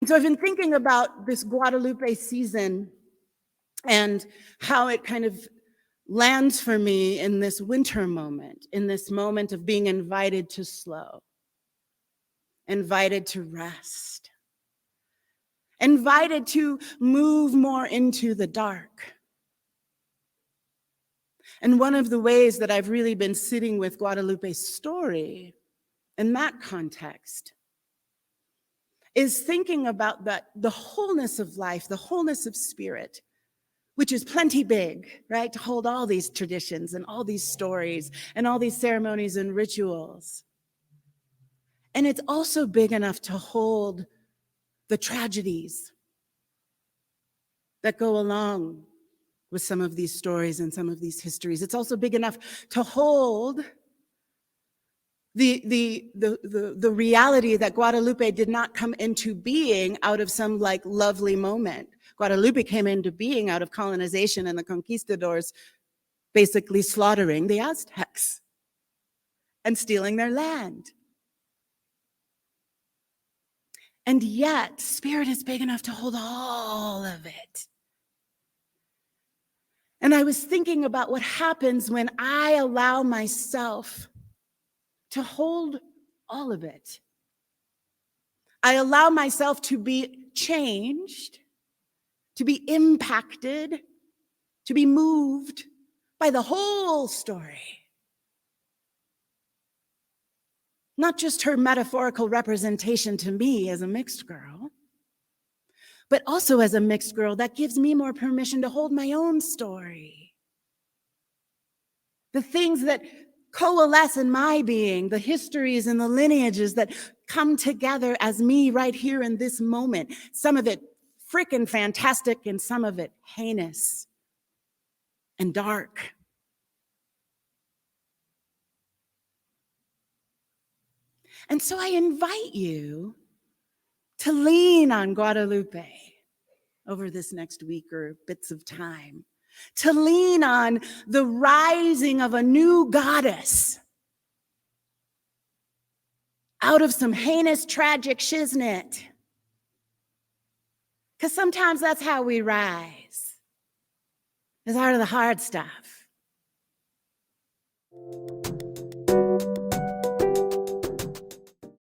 So I've been thinking about this Guadalupe season and how it kind of lands for me in this winter moment, in this moment of being invited to slow, invited to rest, invited to move more into the dark. And one of the ways that I've really been sitting with Guadalupe's story in that context is thinking about the wholeness of life, the wholeness of spirit, which is plenty big, right? To hold all these traditions and all these stories and all these ceremonies and rituals. And it's also big enough to hold the tragedies that go along with some of these stories and some of these histories. It's also big enough to hold the reality that Guadalupe did not come into being out of some like lovely moment. Guadalupe came into being out of colonization and the conquistadors basically slaughtering the Aztecs and stealing their land. And yet, spirit is big enough to hold all of it. And I was thinking about what happens when I allow myself to hold all of it. I allow myself to be changed, to be impacted, to be moved by the whole story. Not just her metaphorical representation to me as a mixed girl, but also as a mixed girl that gives me more permission to hold my own story. The things that coalesce in my being, the histories and the lineages that come together as me right here in this moment. Some of it freaking fantastic and some of it heinous and dark. And so I invite you to lean on Guadalupe over this next week or bits of time, to lean on the rising of a new goddess out of some heinous, tragic shiznit. Because sometimes that's how we rise, is out of the hard stuff.